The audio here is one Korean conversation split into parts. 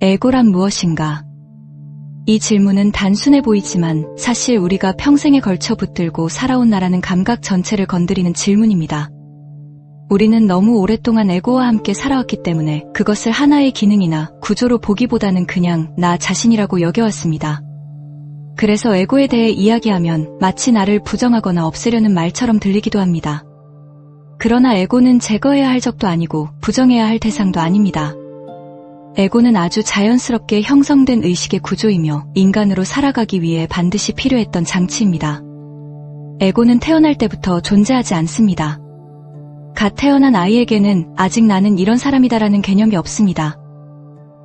에고란 무엇인가? 이 질문은 단순해 보이지만 사실 우리가 평생에 걸쳐 붙들고 살아온 나라는 감각 전체를 건드리는 질문입니다. 우리는 너무 오랫동안 에고와 함께 살아왔기 때문에 그것을 하나의 기능이나 구조로 보기보다는 그냥 나 자신이라고 여겨왔습니다. 그래서 에고에 대해 이야기하면 마치 나를 부정하거나 없애려는 말처럼 들리기도 합니다. 그러나 에고는 제거해야 할 적도 아니고 부정해야 할 대상도 아닙니다. 에고는 아주 자연스럽게 형성된 의식의 구조이며 인간으로 살아가기 위해 반드시 필요했던 장치입니다. 에고는 태어날 때부터 존재하지 않습니다. 갓 태어난 아이에게는 아직 나는 이런 사람이다라는 개념이 없습니다.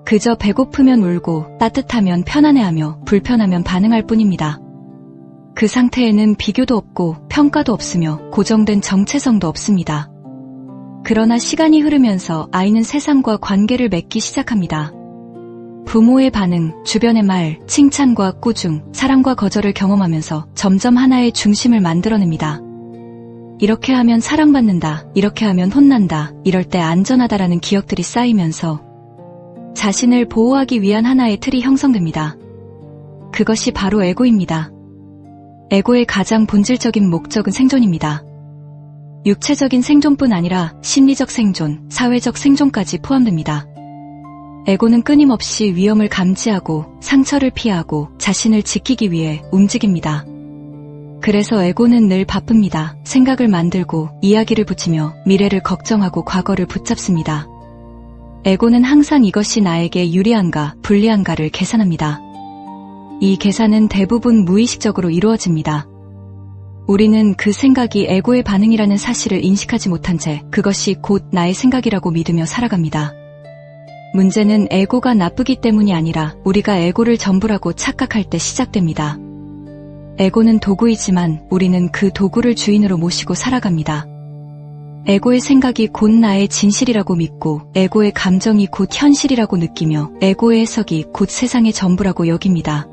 그저 배고프면 울고 따뜻하면 편안해하며 불편하면 반응할 뿐입니다. 그 상태에는 비교도 없고 평가도 없으며 고정된 정체성도 없습니다. 그러나 시간이 흐르면서 아이는 세상과 관계를 맺기 시작합니다. 부모의 반응, 주변의 말, 칭찬과 꾸중, 사랑과 거절을 경험하면서 점점 하나의 중심을 만들어냅니다. 이렇게 하면 사랑받는다, 이렇게 하면 혼난다, 이럴 때 안전하다라는 기억들이 쌓이면서 자신을 보호하기 위한 하나의 틀이 형성됩니다. 그것이 바로 에고입니다. 에고의 가장 본질적인 목적은 생존입니다. 육체적인 생존뿐 아니라 심리적 생존, 사회적 생존까지 포함됩니다. 에고는 끊임없이 위험을 감지하고 상처를 피하고 자신을 지키기 위해 움직입니다. 그래서 에고는 늘 바쁩니다. 생각을 만들고 이야기를 붙이며 미래를 걱정하고 과거를 붙잡습니다. 에고는 항상 이것이 나에게 유리한가 불리한가를 계산합니다. 이 계산은 대부분 무의식적으로 이루어집니다. 우리는 그 생각이 에고의 반응이라는 사실을 인식하지 못한 채 그것이 곧 나의 생각이라고 믿으며 살아갑니다. 문제는 에고가 나쁘기 때문이 아니라 우리가 에고를 전부라고 착각할 때 시작됩니다. 에고는 도구이지만 우리는 그 도구를 주인으로 모시고 살아갑니다. 에고의 생각이 곧 나의 진실이라고 믿고 에고의 감정이 곧 현실이라고 느끼며 에고의 해석이 곧 세상의 전부라고 여깁니다.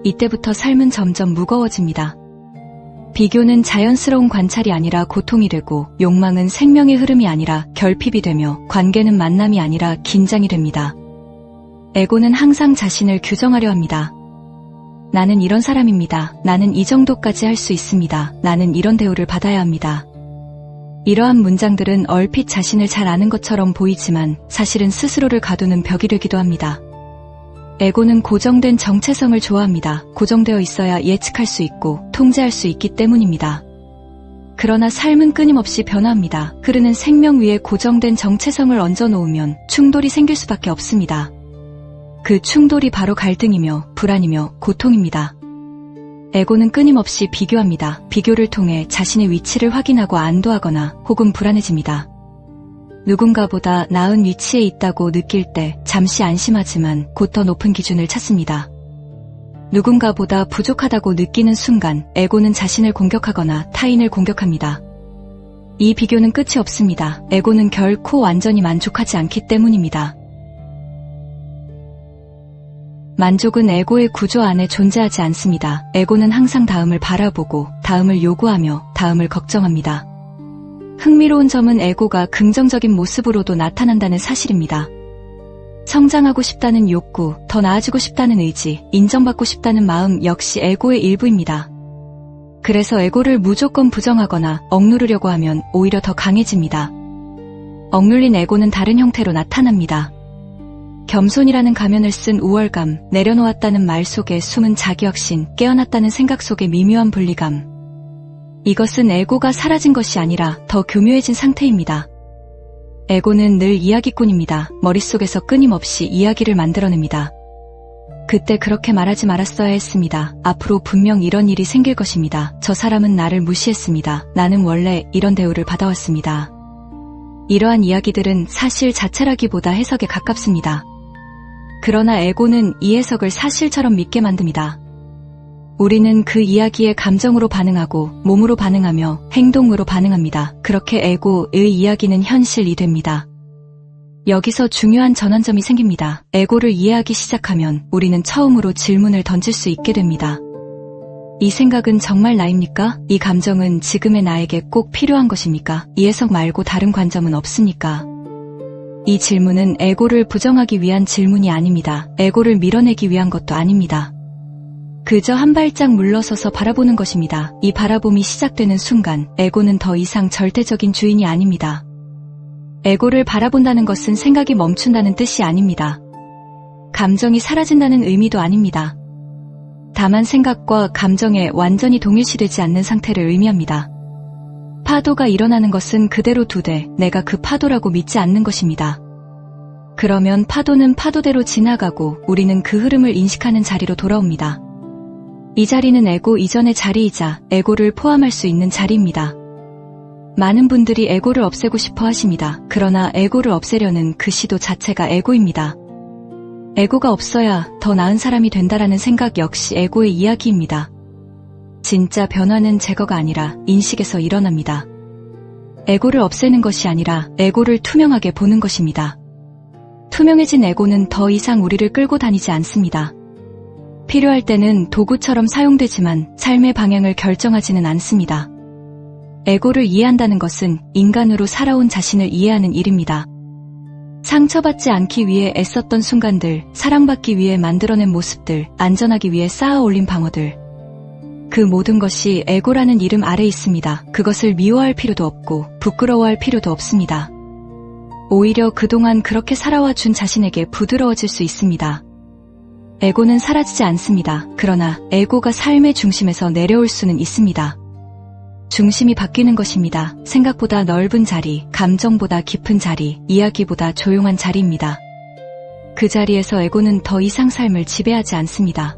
이때부터 삶은 점점 무거워집니다. 비교는 자연스러운 관찰이 아니라 고통이 되고 욕망은 생명의 흐름이 아니라 결핍이 되며 관계는 만남이 아니라 긴장이 됩니다. 에고는 항상 자신을 규정하려 합니다. 나는 이런 사람입니다. 나는 이 정도까지 할 수 있습니다. 나는 이런 대우를 받아야 합니다. 이러한 문장들은 얼핏 자신을 잘 아는 것처럼 보이지만 사실은 스스로를 가두는 벽이 되기도 합니다. 에고는 고정된 정체성을 좋아합니다. 고정되어 있어야 예측할 수 있고 통제할 수 있기 때문입니다. 그러나 삶은 끊임없이 변화합니다. 흐르는 생명 위에 고정된 정체성을 얹어놓으면 충돌이 생길 수밖에 없습니다. 그 충돌이 바로 갈등이며 불안이며 고통입니다. 에고는 끊임없이 비교합니다. 비교를 통해 자신의 위치를 확인하고 안도하거나 혹은 불안해집니다. 누군가보다 나은 위치에 있다고 느낄 때 잠시 안심하지만 곧 더 높은 기준을 찾습니다. 누군가보다 부족하다고 느끼는 순간 에고는 자신을 공격하거나 타인을 공격합니다. 이 비교는 끝이 없습니다. 에고는 결코 완전히 만족하지 않기 때문입니다. 만족은 에고의 구조 안에 존재하지 않습니다. 에고는 항상 다음을 바라보고 다음을 요구하며 다음을 걱정합니다. 흥미로운 점은 에고가 긍정적인 모습으로도 나타난다는 사실입니다. 성장하고 싶다는 욕구, 더 나아지고 싶다는 의지, 인정받고 싶다는 마음 역시 에고의 일부입니다. 그래서 에고를 무조건 부정하거나 억누르려고 하면 오히려 더 강해집니다. 억눌린 에고는 다른 형태로 나타납니다. 겸손이라는 가면을 쓴 우월감, 내려놓았다는 말 속에 숨은 자기확신, 깨어났다는 생각 속의 미묘한 분리감. 이것은 에고가 사라진 것이 아니라 더 교묘해진 상태입니다. 에고는 늘 이야기꾼입니다. 머릿속에서 끊임없이 이야기를 만들어냅니다. 그때 그렇게 말하지 말았어야 했습니다. 앞으로 분명 이런 일이 생길 것입니다. 저 사람은 나를 무시했습니다. 나는 원래 이런 대우를 받아왔습니다. 이러한 이야기들은 사실 자체라기보다 해석에 가깝습니다. 그러나 에고는 이 해석을 사실처럼 믿게 만듭니다. 우리는 그 이야기에 감정으로 반응하고 몸으로 반응하며 행동으로 반응합니다. 그렇게 에고의 이야기는 현실이 됩니다. 여기서 중요한 전환점이 생깁니다. 에고를 이해하기 시작하면 우리는 처음으로 질문을 던질 수 있게 됩니다. 이 생각은 정말 나입니까? 이 감정은 지금의 나에게 꼭 필요한 것입니까? 이 해석 말고 다른 관점은 없습니까? 이 질문은 에고를 부정하기 위한 질문이 아닙니다. 에고를 밀어내기 위한 것도 아닙니다. 그저 한 발짝 물러서서 바라보는 것입니다. 이 바라봄이 시작되는 순간 에고는 더 이상 절대적인 주인이 아닙니다. 에고를 바라본다는 것은 생각이 멈춘다는 뜻이 아닙니다. 감정이 사라진다는 의미도 아닙니다. 다만 생각과 감정에 완전히 동일시되지 않는 상태를 의미합니다. 파도가 일어나는 것은 그대로 두되 내가 그 파도라고 믿지 않는 것입니다. 그러면 파도는 파도대로 지나가고 우리는 그 흐름을 인식하는 자리로 돌아옵니다. 이 자리는 에고 이전의 자리이자 에고를 포함할 수 있는 자리입니다. 많은 분들이 에고를 없애고 싶어 하십니다. 그러나 에고를 없애려는 그 시도 자체가 에고입니다. 에고가 없어야 더 나은 사람이 된다라는 생각 역시 에고의 이야기입니다. 진짜 변화는 제거가 아니라 인식에서 일어납니다. 에고를 없애는 것이 아니라 에고를 투명하게 보는 것입니다. 투명해진 에고는 더 이상 우리를 끌고 다니지 않습니다. 필요할 때는 도구처럼 사용되지만 삶의 방향을 결정하지는 않습니다. 에고를 이해한다는 것은 인간으로 살아온 자신을 이해하는 일입니다. 상처받지 않기 위해 애썼던 순간들, 사랑받기 위해 만들어낸 모습들, 안전하기 위해 쌓아 올린 방어들. 그 모든 것이 에고라는 이름 아래 있습니다. 그것을 미워할 필요도 없고 부끄러워할 필요도 없습니다. 오히려 그동안 그렇게 살아와 준 자신에게 부드러워질 수 있습니다. 에고는 사라지지 않습니다. 그러나 에고가 삶의 중심에서 내려올 수는 있습니다. 중심이 바뀌는 것입니다. 생각보다 넓은 자리, 감정보다 깊은 자리, 이야기보다 조용한 자리입니다. 그 자리에서 에고는 더 이상 삶을 지배하지 않습니다.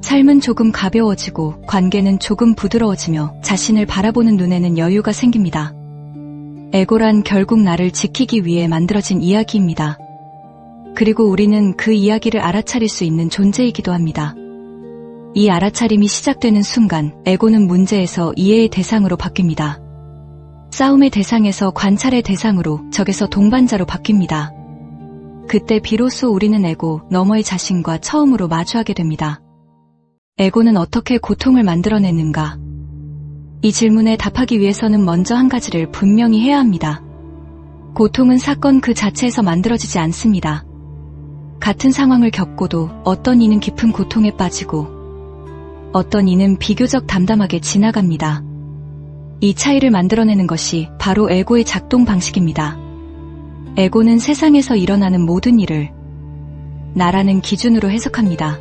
삶은 조금 가벼워지고 관계는 조금 부드러워지며 자신을 바라보는 눈에는 여유가 생깁니다. 에고란 결국 나를 지키기 위해 만들어진 이야기입니다. 그리고 우리는 그 이야기를 알아차릴 수 있는 존재이기도 합니다. 이 알아차림이 시작되는 순간 에고는 문제에서 이해의 대상으로 바뀝니다. 싸움의 대상에서 관찰의 대상으로, 적에서 동반자로 바뀝니다. 그때 비로소 우리는 에고 너머의 자신과 처음으로 마주하게 됩니다. 에고는 어떻게 고통을 만들어내는가? 이 질문에 답하기 위해서는 먼저 한 가지를 분명히 해야 합니다. 고통은 사건 그 자체에서 만들어지지 않습니다. 같은 상황을 겪고도 어떤 이는 깊은 고통에 빠지고 어떤 이는 비교적 담담하게 지나갑니다. 이 차이를 만들어내는 것이 바로 에고의 작동 방식입니다. 에고는 세상에서 일어나는 모든 일을 나라는 기준으로 해석합니다.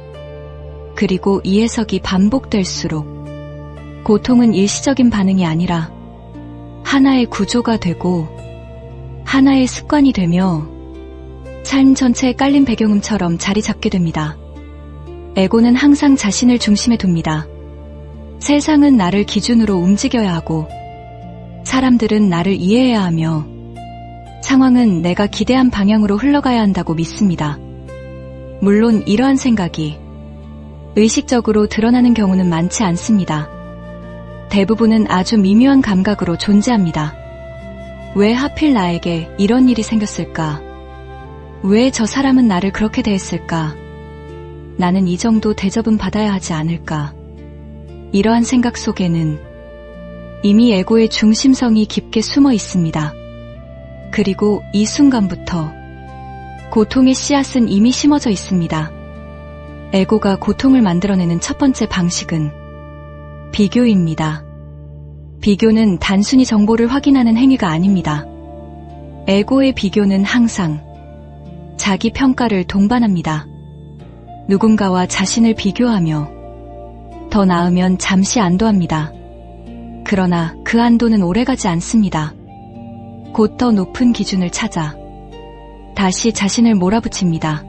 그리고 이 해석이 반복될수록 고통은 일시적인 반응이 아니라 하나의 구조가 되고 하나의 습관이 되며 삶 전체에 깔린 배경음처럼 자리 잡게 됩니다. 에고는 항상 자신을 중심에 둡니다. 세상은 나를 기준으로 움직여야 하고 사람들은 나를 이해해야 하며 상황은 내가 기대한 방향으로 흘러가야 한다고 믿습니다. 물론 이러한 생각이 의식적으로 드러나는 경우는 많지 않습니다. 대부분은 아주 미묘한 감각으로 존재합니다. 왜 하필 나에게 이런 일이 생겼을까? 왜 저 사람은 나를 그렇게 대했을까? 나는 이 정도 대접은 받아야 하지 않을까? 이러한 생각 속에는 이미 에고의 중심성이 깊게 숨어 있습니다. 그리고 이 순간부터 고통의 씨앗은 이미 심어져 있습니다. 에고가 고통을 만들어내는 첫 번째 방식은 비교입니다. 비교는 단순히 정보를 확인하는 행위가 아닙니다. 에고의 비교는 항상 자기 평가를 동반합니다. 누군가와 자신을 비교하며 더 나으면 잠시 안도합니다. 그러나 그 안도는 오래가지 않습니다. 곧 더 높은 기준을 찾아 다시 자신을 몰아붙입니다.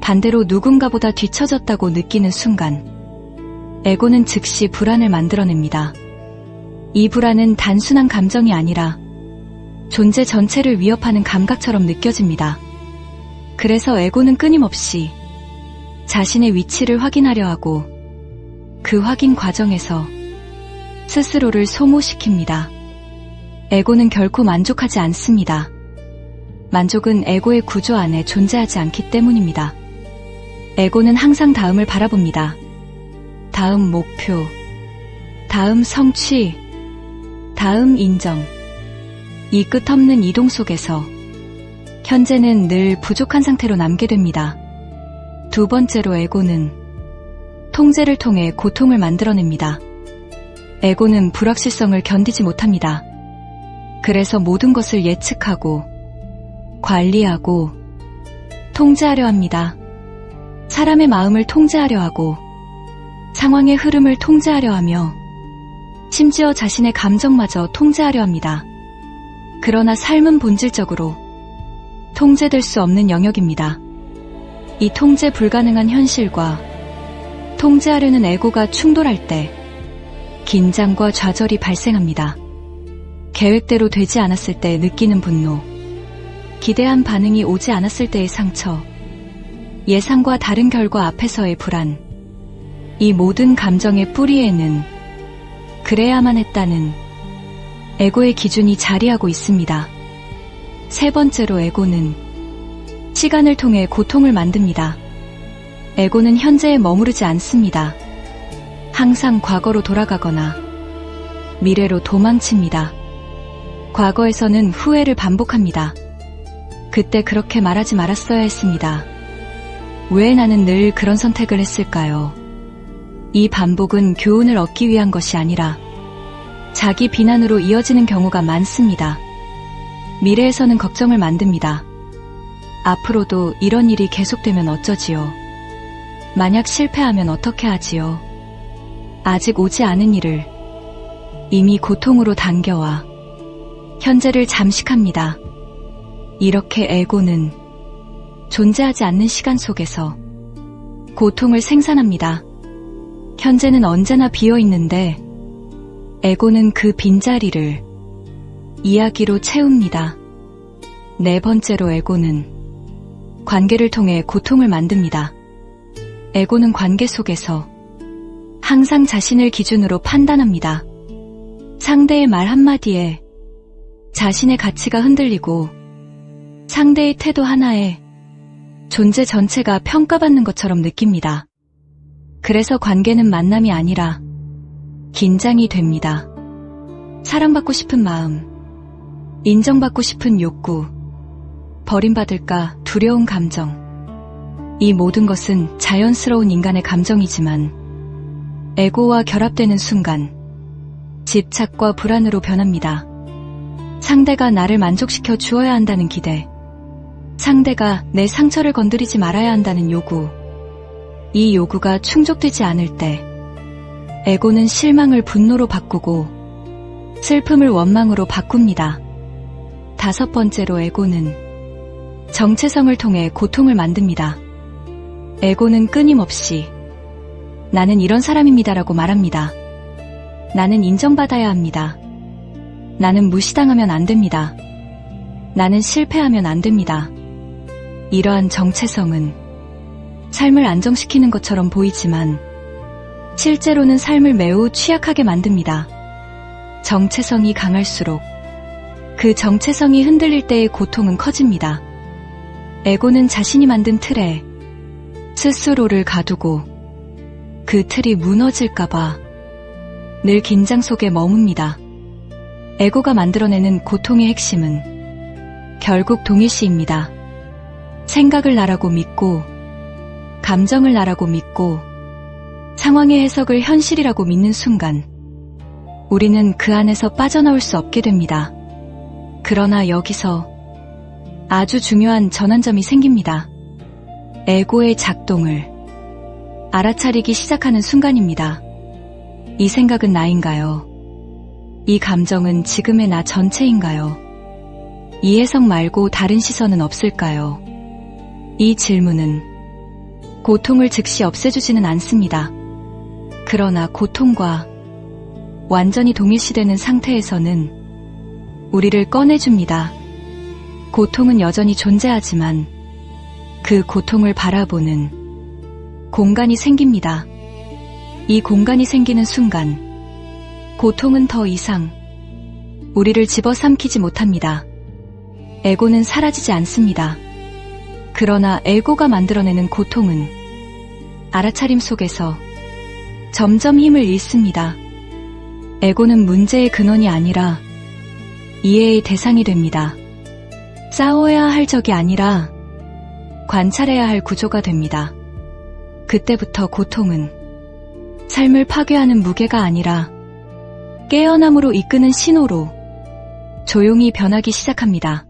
반대로 누군가보다 뒤처졌다고 느끼는 순간 에고는 즉시 불안을 만들어냅니다. 이 불안은 단순한 감정이 아니라 존재 전체를 위협하는 감각처럼 느껴집니다. 그래서 에고는 끊임없이 자신의 위치를 확인하려 하고 그 확인 과정에서 스스로를 소모시킵니다. 에고는 결코 만족하지 않습니다. 만족은 에고의 구조 안에 존재하지 않기 때문입니다. 에고는 항상 다음을 바라봅니다. 다음 목표, 다음 성취, 다음 인정. 이 끝없는 이동 속에서 현재는 늘 부족한 상태로 남게 됩니다. 두 번째로 에고는 통제를 통해 고통을 만들어냅니다. 에고는 불확실성을 견디지 못합니다. 그래서 모든 것을 예측하고 관리하고 통제하려 합니다. 사람의 마음을 통제하려 하고 상황의 흐름을 통제하려 하며 심지어 자신의 감정마저 통제하려 합니다. 그러나 삶은 본질적으로 통제될 수 없는 영역입니다. 이 통제 불가능한 현실과 통제하려는 에고가 충돌할 때 긴장과 좌절이 발생합니다. 계획대로 되지 않았을 때 느끼는 분노, 기대한 반응이 오지 않았을 때의 상처, 예상과 다른 결과 앞에서의 불안, 이 모든 감정의 뿌리에는 그래야만 했다는 에고의 기준이 자리하고 있습니다. 세 번째로 에고는 시간을 통해 고통을 만듭니다. 에고는 현재에 머무르지 않습니다. 항상 과거로 돌아가거나 미래로 도망칩니다. 과거에서는 후회를 반복합니다. 그때 그렇게 말하지 말았어야 했습니다. 왜 나는 늘 그런 선택을 했을까요? 이 반복은 교훈을 얻기 위한 것이 아니라 자기 비난으로 이어지는 경우가 많습니다. 미래에서는 걱정을 만듭니다. 앞으로도 이런 일이 계속되면 어쩌지요? 만약 실패하면 어떻게 하지요? 아직 오지 않은 일을 이미 고통으로 당겨와 현재를 잠식합니다. 이렇게 에고는 존재하지 않는 시간 속에서 고통을 생산합니다. 현재는 언제나 비어 있는데 에고는 그 빈자리를 이야기로 채웁니다. 네 번째로 에고는 관계를 통해 고통을 만듭니다. 에고는 관계 속에서 항상 자신을 기준으로 판단합니다. 상대의 말 한마디에 자신의 가치가 흔들리고 상대의 태도 하나에 존재 전체가 평가받는 것처럼 느낍니다. 그래서 관계는 만남이 아니라 긴장이 됩니다. 사랑받고 싶은 마음, 인정받고 싶은 욕구, 버림받을까 두려운 감정, 이 모든 것은 자연스러운 인간의 감정이지만 에고와 결합되는 순간 집착과 불안으로 변합니다. 상대가 나를 만족시켜 주어야 한다는 기대, 상대가 내 상처를 건드리지 말아야 한다는 요구, 이 요구가 충족되지 않을 때 에고는 실망을 분노로 바꾸고 슬픔을 원망으로 바꿉니다. 다섯 번째로 에고는 정체성을 통해 고통을 만듭니다. 에고는 끊임없이 나는 이런 사람입니다라고 말합니다. 나는 인정받아야 합니다. 나는 무시당하면 안 됩니다. 나는 실패하면 안 됩니다. 이러한 정체성은 삶을 안정시키는 것처럼 보이지만 실제로는 삶을 매우 취약하게 만듭니다. 정체성이 강할수록 그 정체성이 흔들릴 때의 고통은 커집니다. 에고는 자신이 만든 틀에 스스로를 가두고 그 틀이 무너질까봐 늘 긴장 속에 머뭅니다. 에고가 만들어내는 고통의 핵심은 결국 동일시입니다. 생각을 나라고 믿고 감정을 나라고 믿고 상황의 해석을 현실이라고 믿는 순간 우리는 그 안에서 빠져나올 수 없게 됩니다. 그러나 여기서 아주 중요한 전환점이 생깁니다. 에고의 작동을 알아차리기 시작하는 순간입니다. 이 생각은 나인가요? 이 감정은 지금의 나 전체인가요? 이 해석 말고 다른 시선은 없을까요? 이 질문은 고통을 즉시 없애주지는 않습니다. 그러나 고통과 완전히 동일시되는 상태에서는 우리를 꺼내줍니다. 고통은 여전히 존재하지만 그 고통을 바라보는 공간이 생깁니다. 이 공간이 생기는 순간 고통은 더 이상 우리를 집어삼키지 못합니다. 에고는 사라지지 않습니다. 그러나 에고가 만들어내는 고통은 알아차림 속에서 점점 힘을 잃습니다. 에고는 문제의 근원이 아니라 이해의 대상이 됩니다. 싸워야 할 적이 아니라 관찰해야 할 구조가 됩니다. 그때부터 고통은 삶을 파괴하는 무게가 아니라 깨어남으로 이끄는 신호로 조용히 변하기 시작합니다.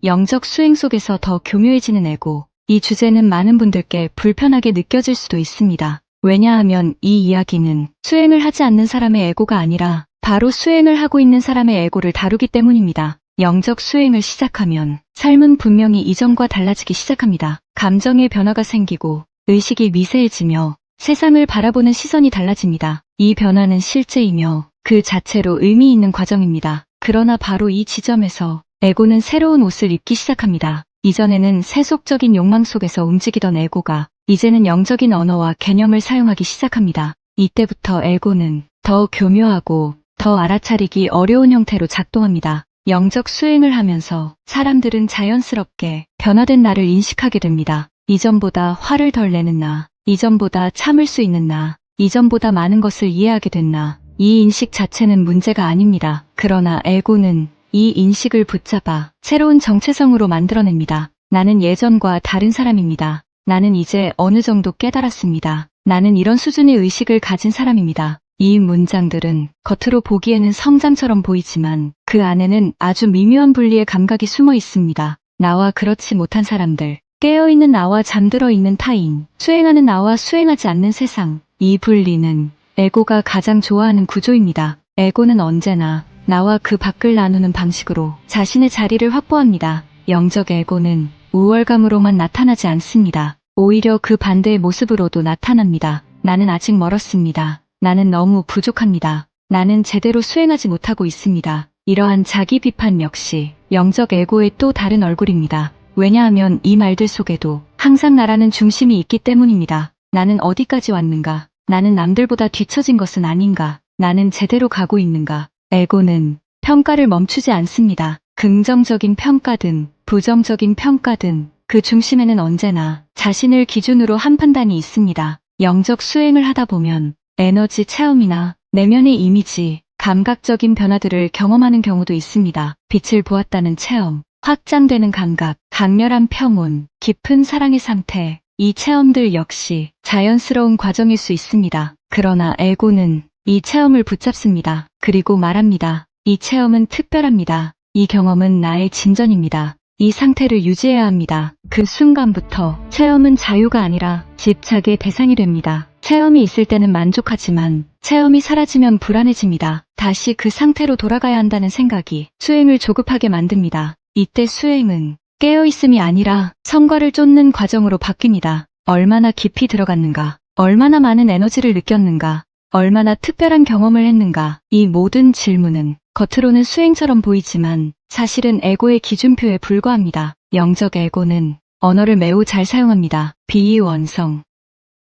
영적 수행 속에서 더 교묘해지는 에고. 이 주제는 많은 분들께 불편하게 느껴질 수도 있습니다. 왜냐하면 이 이야기는 수행을 하지 않는 사람의 에고가 아니라 바로 수행을 하고 있는 사람의 에고를 다루기 때문입니다. 영적 수행을 시작하면 삶은 분명히 이전과 달라지기 시작합니다. 감정의 변화가 생기고 의식이 미세해지며 세상을 바라보는 시선이 달라집니다. 이 변화는 실제이며 그 자체로 의미 있는 과정입니다. 그러나 바로 이 지점에서 에고는 새로운 옷을 입기 시작합니다. 이전에는 세속적인 욕망 속에서 움직이던 에고가 이제는 영적인 언어와 개념을 사용하기 시작합니다. 이때부터 에고는 더 교묘하고 더 알아차리기 어려운 형태로 작동합니다. 영적 수행을 하면서 사람들은 자연스럽게 변화된 나를 인식하게 됩니다. 이전보다 화를 덜 내는 나, 이전보다 참을 수 있는 나, 이전보다 많은 것을 이해하게 된 나. 이 인식 자체는 문제가 아닙니다. 그러나 에고는 이 인식을 붙잡아 새로운 정체성으로 만들어냅니다. 나는 예전과 다른 사람입니다. 나는 이제 어느 정도 깨달았습니다. 나는 이런 수준의 의식을 가진 사람입니다. 이 문장들은 겉으로 보기에는 성장처럼 보이지만 그 안에는 아주 미묘한 분리의 감각이 숨어 있습니다. 나와 그렇지 못한 사람들, 깨어있는 나와 잠들어 있는 타인, 수행하는 나와 수행하지 않는 세상. 이 분리는 에고가 가장 좋아하는 구조입니다. 에고는 언제나 나와 그 밖을 나누는 방식으로 자신의 자리를 확보합니다. 영적 에고는 우월감으로만 나타나지 않습니다. 오히려 그 반대의 모습으로도 나타납니다. 나는 아직 멀었습니다. 나는 너무 부족합니다. 나는 제대로 수행하지 못하고 있습니다. 이러한 자기 비판 역시 영적 에고의 또 다른 얼굴입니다. 왜냐하면 이 말들 속에도 항상 나라는 중심이 있기 때문입니다. 나는 어디까지 왔는가? 나는 남들보다 뒤처진 것은 아닌가? 나는 제대로 가고 있는가? 에고는 평가를 멈추지 않습니다. 긍정적인 평가든 부정적인 평가든 그 중심에는 언제나 자신을 기준으로 한 판단이 있습니다. 영적 수행을 하다 보면 에너지 체험이나 내면의 이미지, 감각적인 변화들을 경험하는 경우도 있습니다. 빛을 보았다는 체험, 확장되는 감각, 강렬한 평온, 깊은 사랑의 상태, 이 체험들 역시 자연스러운 과정일 수 있습니다. 그러나 에고는 이 체험을 붙잡습니다. 그리고 말합니다. 이 체험은 특별합니다. 이 경험은 나의 진전입니다. 이 상태를 유지해야 합니다. 그 순간부터 체험은 자유가 아니라 집착의 대상이 됩니다. 체험이 있을 때는 만족하지만 체험이 사라지면 불안해집니다. 다시 그 상태로 돌아가야 한다는 생각이 수행을 조급하게 만듭니다. 이때 수행은 깨어있음이 아니라 성과를 쫓는 과정으로 바뀝니다. 얼마나 깊이 들어갔는가, 얼마나 많은 에너지를 느꼈는가, 얼마나 특별한 경험을 했는가. 이 모든 질문은 겉으로는 수행처럼 보이지만 사실은 에고의 기준표에 불과합니다. 영적 에고는 언어를 매우 잘 사용합니다. 비이원성,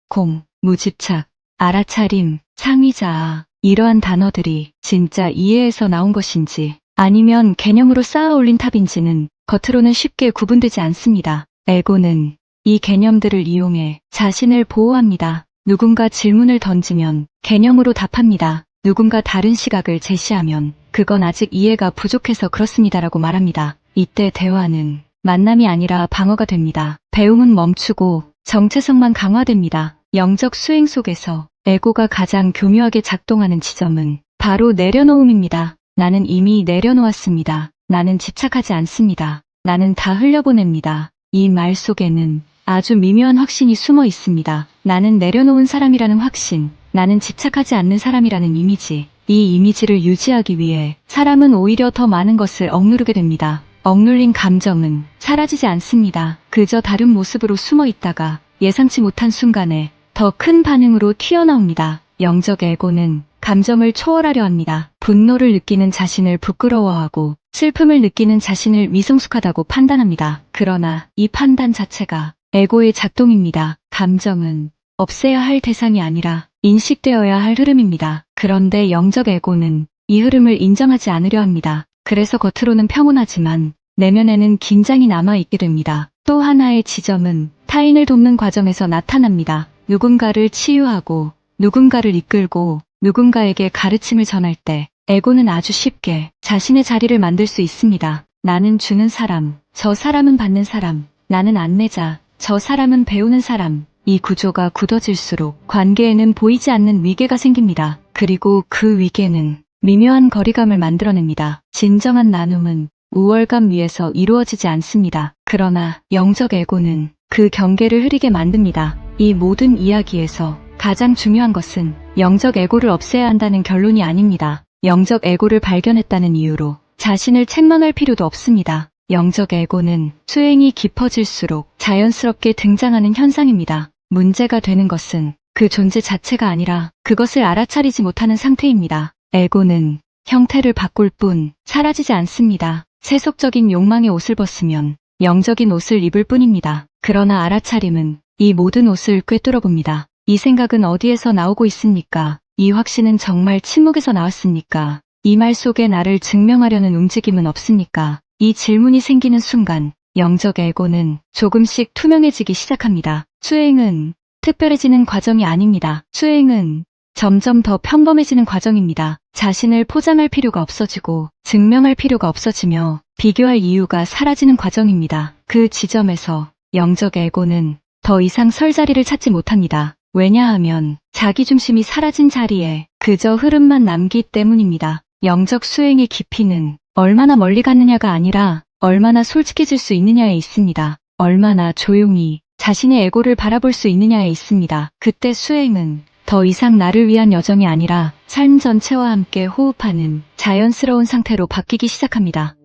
공, 무집착, 알아차림, 상위자아, 이러한 단어들이 진짜 이해에서 나온 것인지 아니면 개념으로 쌓아 올린 탑인지는 겉으로는 쉽게 구분되지 않습니다. 에고는 이 개념들을 이용해 자신을 보호합니다. 누군가 질문을 던지면 개념으로 답합니다. 누군가 다른 시각을 제시하면 그건 아직 이해가 부족해서 그렇습니다라고 말합니다. 이때 대화는 만남이 아니라 방어가 됩니다. 배움은 멈추고 정체성만 강화됩니다. 영적 수행 속에서 에고가 가장 교묘하게 작동하는 지점은 바로 내려놓음입니다. 나는 이미 내려놓았습니다. 나는 집착하지 않습니다. 나는 다 흘려보냅니다. 이 말 속에는 아주 미묘한 확신이 숨어 있습니다. 나는 내려놓은 사람이라는 확신, 나는 집착하지 않는 사람이라는 이미지. 이 이미지를 유지하기 위해 사람은 오히려 더 많은 것을 억누르게 됩니다. 억눌린 감정은 사라지지 않습니다. 그저 다른 모습으로 숨어 있다가 예상치 못한 순간에 더 큰 반응으로 튀어나옵니다. 영적 에고는 감정을 초월하려 합니다. 분노를 느끼는 자신을 부끄러워하고 슬픔을 느끼는 자신을 미성숙하다고 판단합니다. 그러나 이 판단 자체가 에고의 작동입니다. 감정은 없애야 할 대상이 아니라 인식되어야 할 흐름입니다. 그런데 영적 에고는 이 흐름을 인정하지 않으려 합니다. 그래서 겉으로는 평온하지만 내면에는 긴장이 남아있게 됩니다. 또 하나의 지점은 타인을 돕는 과정에서 나타납니다. 누군가를 치유하고 누군가를 이끌고 누군가에게 가르침을 전할 때 에고는 아주 쉽게 자신의 자리를 만들 수 있습니다. 나는 주는 사람, 저 사람은 받는 사람, 나는 안내자, 저 사람은 배우는 사람. 이 구조가 굳어질수록 관계에는 보이지 않는 위계가 생깁니다. 그리고 그 위계는 미묘한 거리감을 만들어냅니다. 진정한 나눔은 우월감 위에서 이루어지지 않습니다. 그러나 영적 에고는 그 경계를 흐리게 만듭니다. 이 모든 이야기에서 가장 중요한 것은 영적 에고를 없애야 한다는 결론이 아닙니다. 영적 에고를 발견했다는 이유로 자신을 책망할 필요도 없습니다. 영적 에고는 수행이 깊어질수록 자연스럽게 등장하는 현상입니다. 문제가 되는 것은 그 존재 자체가 아니라 그것을 알아차리지 못하는 상태입니다. 에고는 형태를 바꿀 뿐 사라지지 않습니다. 세속적인 욕망의 옷을 벗으면 영적인 옷을 입을 뿐입니다. 그러나 알아차림은 이 모든 옷을 꿰뚫어 봅니다. 이 생각은 어디에서 나오고 있습니까? 이 확신은 정말 침묵에서 나왔습니까? 이 말 속에 나를 증명하려는 움직임은 없습니까? 이 질문이 생기는 순간 영적 에고는 조금씩 투명해지기 시작합니다. 수행은 특별해지는 과정이 아닙니다. 수행은 점점 더 평범해지는 과정입니다. 자신을 포장할 필요가 없어지고 증명할 필요가 없어지며 비교할 이유가 사라지는 과정입니다. 그 지점에서 영적 에고는 더 이상 설 자리를 찾지 못합니다. 왜냐하면 자기중심이 사라진 자리에 그저 흐름만 남기 때문입니다. 영적 수행의 깊이는 얼마나 멀리 갔느냐가 아니라 얼마나 솔직해질 수 있느냐에 있습니다. 얼마나 조용히 자신의 에고를 바라볼 수 있느냐에 있습니다. 그때 수행은 더 이상 나를 위한 여정이 아니라 삶 전체와 함께 호흡하는 자연스러운 상태로 바뀌기 시작합니다.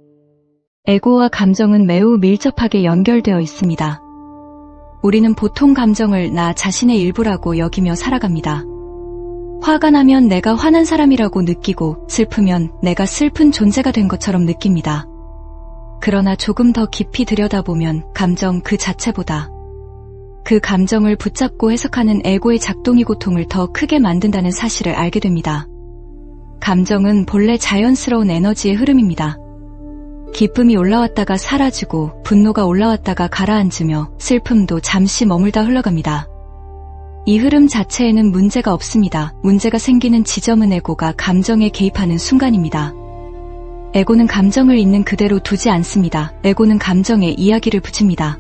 에고와 감정은 매우 밀접하게 연결되어 있습니다. 우리는 보통 감정을 나 자신의 일부라고 여기며 살아갑니다. 화가 나면 내가 화난 사람이라고 느끼고 슬프면 내가 슬픈 존재가 된 것처럼 느낍니다. 그러나 조금 더 깊이 들여다보면 감정 그 자체보다 그 감정을 붙잡고 해석하는 에고의 작동이 고통을 더 크게 만든다는 사실을 알게 됩니다. 감정은 본래 자연스러운 에너지의 흐름입니다. 기쁨이 올라왔다가 사라지고 분노가 올라왔다가 가라앉으며 슬픔도 잠시 머물다 흘러갑니다. 이 흐름 자체에는 문제가 없습니다. 문제가 생기는 지점은 에고가 감정에 개입하는 순간입니다. 에고는 감정을 있는 그대로 두지 않습니다. 에고는 감정에 이야기를 붙입니다.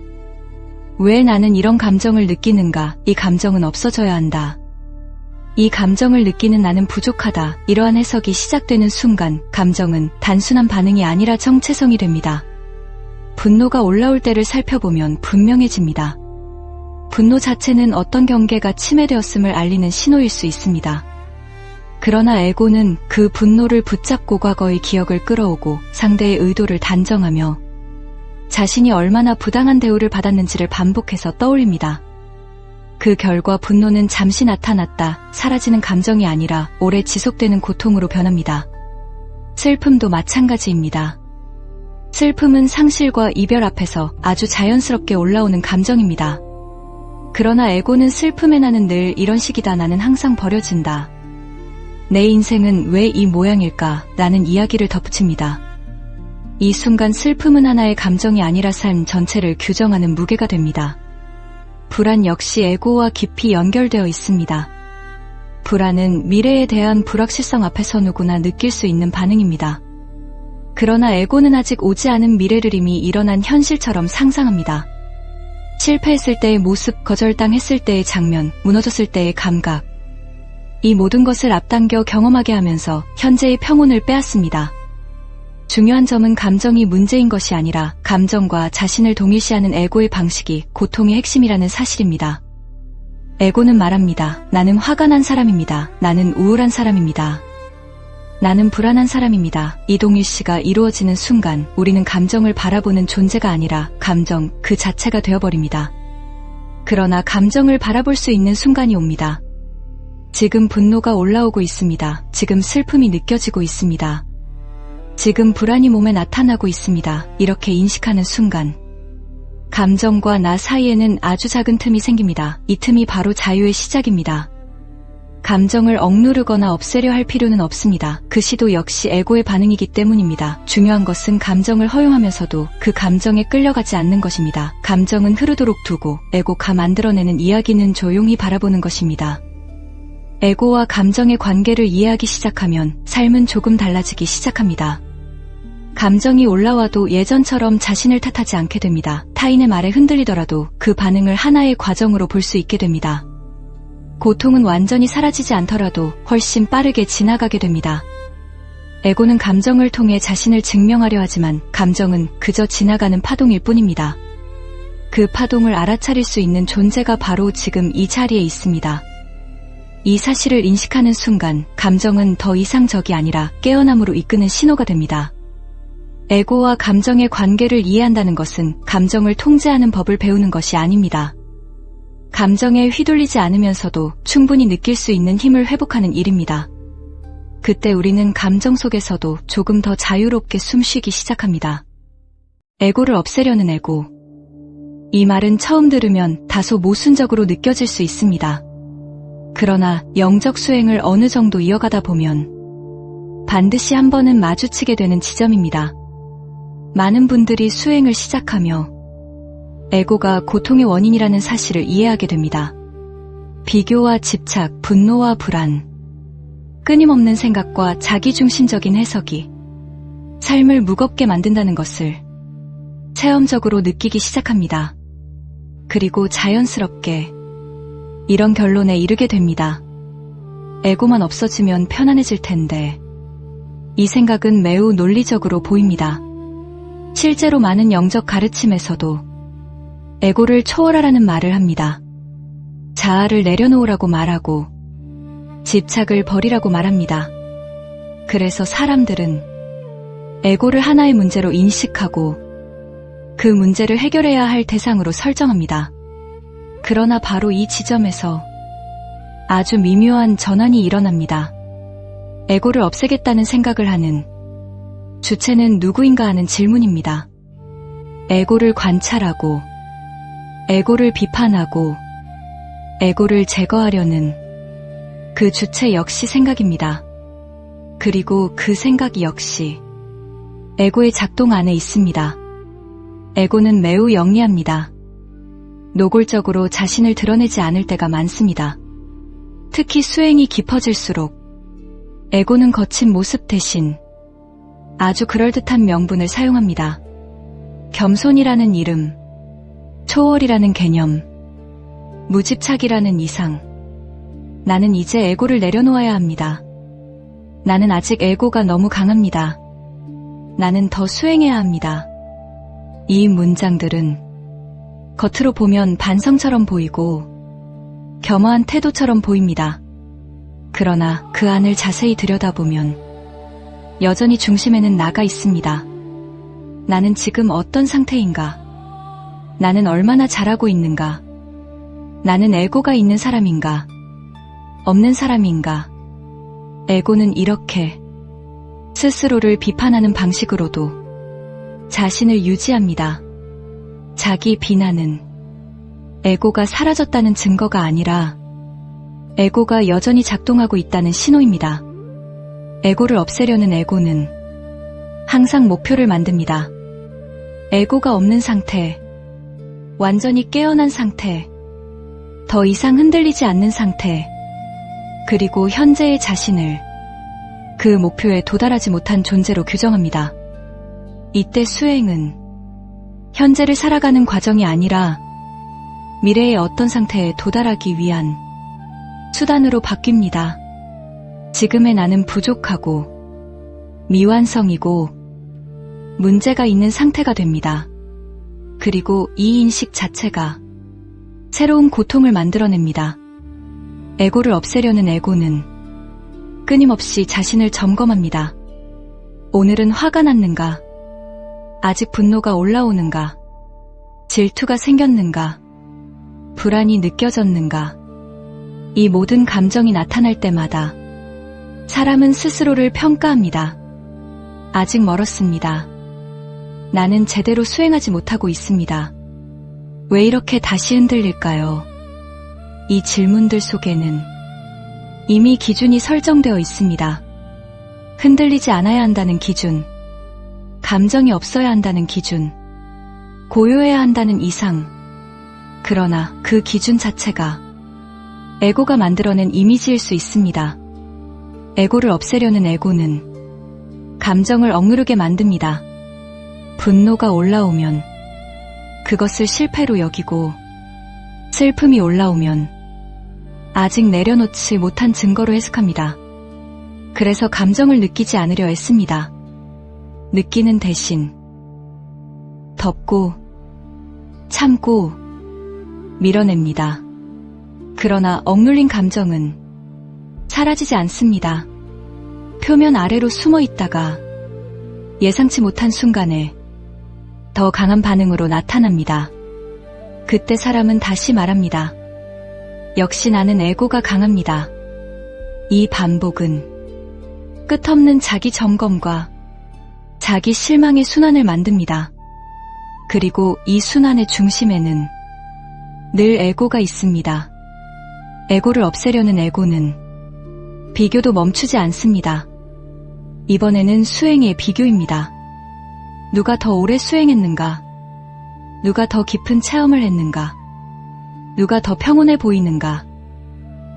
왜 나는 이런 감정을 느끼는가? 이 감정은 없어져야 한다. 이 감정을 느끼는 나는 부족하다. 이러한 해석이 시작되는 순간 감정은 단순한 반응이 아니라 정체성이 됩니다. 분노가 올라올 때를 살펴보면 분명해집니다. 분노 자체는 어떤 경계가 침해되었음을 알리는 신호일 수 있습니다. 그러나 에고는 그 분노를 붙잡고 과거의 기억을 끌어오고 상대의 의도를 단정하며 자신이 얼마나 부당한 대우를 받았는지를 반복해서 떠올립니다. 그 결과 분노는 잠시 나타났다 사라지는 감정이 아니라 오래 지속되는 고통으로 변합니다. 슬픔도 마찬가지입니다. 슬픔은 상실과 이별 앞에서 아주 자연스럽게 올라오는 감정입니다. 그러나 에고는 슬픔의 나는 늘 이런 식이다. 나는 항상 버려진다. 내 인생은 왜 이 모양일까? 라는 이야기를 덧붙입니다. 이 순간 슬픔은 하나의 감정이 아니라 삶 전체를 규정하는 무게가 됩니다. 불안 역시 에고와 깊이 연결되어 있습니다. 불안은 미래에 대한 불확실성 앞에서 누구나 느낄 수 있는 반응입니다. 그러나 에고는 아직 오지 않은 미래를 이미 일어난 현실처럼 상상합니다. 실패했을 때의 모습, 거절당했을 때의 장면, 무너졌을 때의 감각. 이 모든 것을 앞당겨 경험하게 하면서 현재의 평온을 빼앗습니다. 중요한 점은 감정이 문제인 것이 아니라 감정과 자신을 동일시하는 에고의 방식이 고통의 핵심이라는 사실입니다. 에고는 말합니다. 나는 화가 난 사람입니다. 나는 우울한 사람입니다. 나는 불안한 사람입니다. 이 동일시가 이루어지는 순간 우리는 감정을 바라보는 존재가 아니라 감정 그 자체가 되어버립니다. 그러나 감정을 바라볼 수 있는 순간이 옵니다. 지금 분노가 올라오고 있습니다. 지금 슬픔이 느껴지고 있습니다. 지금 불안이 몸에 나타나고 있습니다. 이렇게 인식하는 순간 감정과 나 사이에는 아주 작은 틈이 생깁니다. 이 틈이 바로 자유의 시작입니다. 감정을 억누르거나 없애려 할 필요는 없습니다. 그 시도 역시 에고의 반응이기 때문입니다. 중요한 것은 감정을 허용하면서도 그 감정에 끌려가지 않는 것입니다. 감정은 흐르도록 두고 에고가 만들어내는 이야기는 조용히 바라보는 것입니다. 에고와 감정의 관계를 이해하기 시작하면 삶은 조금 달라지기 시작합니다. 감정이 올라와도 예전처럼 자신을 탓하지 않게 됩니다. 타인의 말에 흔들리더라도 그 반응을 하나의 과정으로 볼 수 있게 됩니다. 고통은 완전히 사라지지 않더라도 훨씬 빠르게 지나가게 됩니다. 에고는 감정을 통해 자신을 증명하려 하지만 감정은 그저 지나가는 파동일 뿐입니다. 그 파동을 알아차릴 수 있는 존재가 바로 지금 이 자리에 있습니다. 이 사실을 인식하는 순간 감정은 더 이상 적이 아니라 깨어남으로 이끄는 신호가 됩니다. 에고와 감정의 관계를 이해한다는 것은 감정을 통제하는 법을 배우는 것이 아닙니다. 감정에 휘둘리지 않으면서도 충분히 느낄 수 있는 힘을 회복하는 일입니다. 그때 우리는 감정 속에서도 조금 더 자유롭게 숨쉬기 시작합니다. 에고를 없애려는 에고. 이 말은 처음 들으면 다소 모순적으로 느껴질 수 있습니다. 그러나 영적 수행을 어느 정도 이어가다 보면 반드시 한 번은 마주치게 되는 지점입니다. 많은 분들이 수행을 시작하며 에고가 고통의 원인이라는 사실을 이해하게 됩니다. 비교와 집착, 분노와 불안, 끊임없는 생각과 자기중심적인 해석이 삶을 무겁게 만든다는 것을 체험적으로 느끼기 시작합니다. 그리고 자연스럽게 이런 결론에 이르게 됩니다. 에고만 없어지면 편안해질 텐데. 이 생각은 매우 논리적으로 보입니다. 실제로 많은 영적 가르침에서도 에고를 초월하라는 말을 합니다. 자아를 내려놓으라고 말하고 집착을 버리라고 말합니다. 그래서 사람들은 에고를 하나의 문제로 인식하고 그 문제를 해결해야 할 대상으로 설정합니다. 그러나 바로 이 지점에서 아주 미묘한 전환이 일어납니다. 에고를 없애겠다는 생각을 하는 주체는 누구인가 하는 질문입니다. 에고를 관찰하고 에고를 비판하고 에고를 제거하려는 그 주체 역시 생각입니다. 그리고 그 생각 역시 에고의 작동 안에 있습니다. 에고는 매우 영리합니다. 노골적으로 자신을 드러내지 않을 때가 많습니다. 특히 수행이 깊어질수록 에고는 거친 모습 대신 아주 그럴듯한 명분을 사용합니다. 겸손이라는 이름, 초월이라는 개념, 무집착이라는 이상. 나는 이제 에고를 내려놓아야 합니다. 나는 아직 에고가 너무 강합니다. 나는 더 수행해야 합니다. 이 문장들은 겉으로 보면 반성처럼 보이고 겸허한 태도처럼 보입니다. 그러나 그 안을 자세히 들여다보면 여전히 중심에는 나가 있습니다. 나는 지금 어떤 상태인가? 나는 얼마나 잘하고 있는가? 나는 에고가 있는 사람인가? 없는 사람인가? 에고는 이렇게 스스로를 비판하는 방식으로도 자신을 유지합니다. 자기 비난은 에고가 사라졌다는 증거가 아니라 에고가 여전히 작동하고 있다는 신호입니다. 에고를 없애려는 에고는 항상 목표를 만듭니다. 에고가 없는 상태, 완전히 깨어난 상태, 더 이상 흔들리지 않는 상태, 그리고 현재의 자신을 그 목표에 도달하지 못한 존재로 규정합니다. 이때 수행은 현재를 살아가는 과정이 아니라 미래의 어떤 상태에 도달하기 위한 수단으로 바뀝니다. 지금의 나는 부족하고 미완성이고 문제가 있는 상태가 됩니다. 그리고 이 인식 자체가 새로운 고통을 만들어냅니다. 에고를 없애려는 에고는 끊임없이 자신을 점검합니다. 오늘은 화가 났는가? 아직 분노가 올라오는가? 질투가 생겼는가? 불안이 느껴졌는가? 이 모든 감정이 나타날 때마다 사람은 스스로를 평가합니다. 아직 멀었습니다. 나는 제대로 수행하지 못하고 있습니다. 왜 이렇게 다시 흔들릴까요? 이 질문들 속에는 이미 기준이 설정되어 있습니다. 흔들리지 않아야 한다는 기준, 감정이 없어야 한다는 기준, 고요해야 한다는 이상. 그러나 그 기준 자체가 에고가 만들어낸 이미지일 수 있습니다. 에고를 없애려는 에고는 감정을 억누르게 만듭니다. 분노가 올라오면 그것을 실패로 여기고, 슬픔이 올라오면 아직 내려놓지 못한 증거로 해석합니다. 그래서 감정을 느끼지 않으려 애씁니다. 느끼는 대신 덮고, 참고, 밀어냅니다. 그러나 억눌린 감정은 사라지지 않습니다. 표면 아래로 숨어 있다가 예상치 못한 순간에 더 강한 반응으로 나타납니다. 그때 사람은 다시 말합니다. 역시 나는 에고가 강합니다. 이 반복은 끝없는 자기 점검과 자기 실망의 순환을 만듭니다. 그리고 이 순환의 중심에는 늘 에고가 있습니다. 에고를 없애려는 에고는 비교도 멈추지 않습니다. 이번에는 수행의 비교입니다. 누가 더 오래 수행했는가? 누가 더 깊은 체험을 했는가? 누가 더 평온해 보이는가?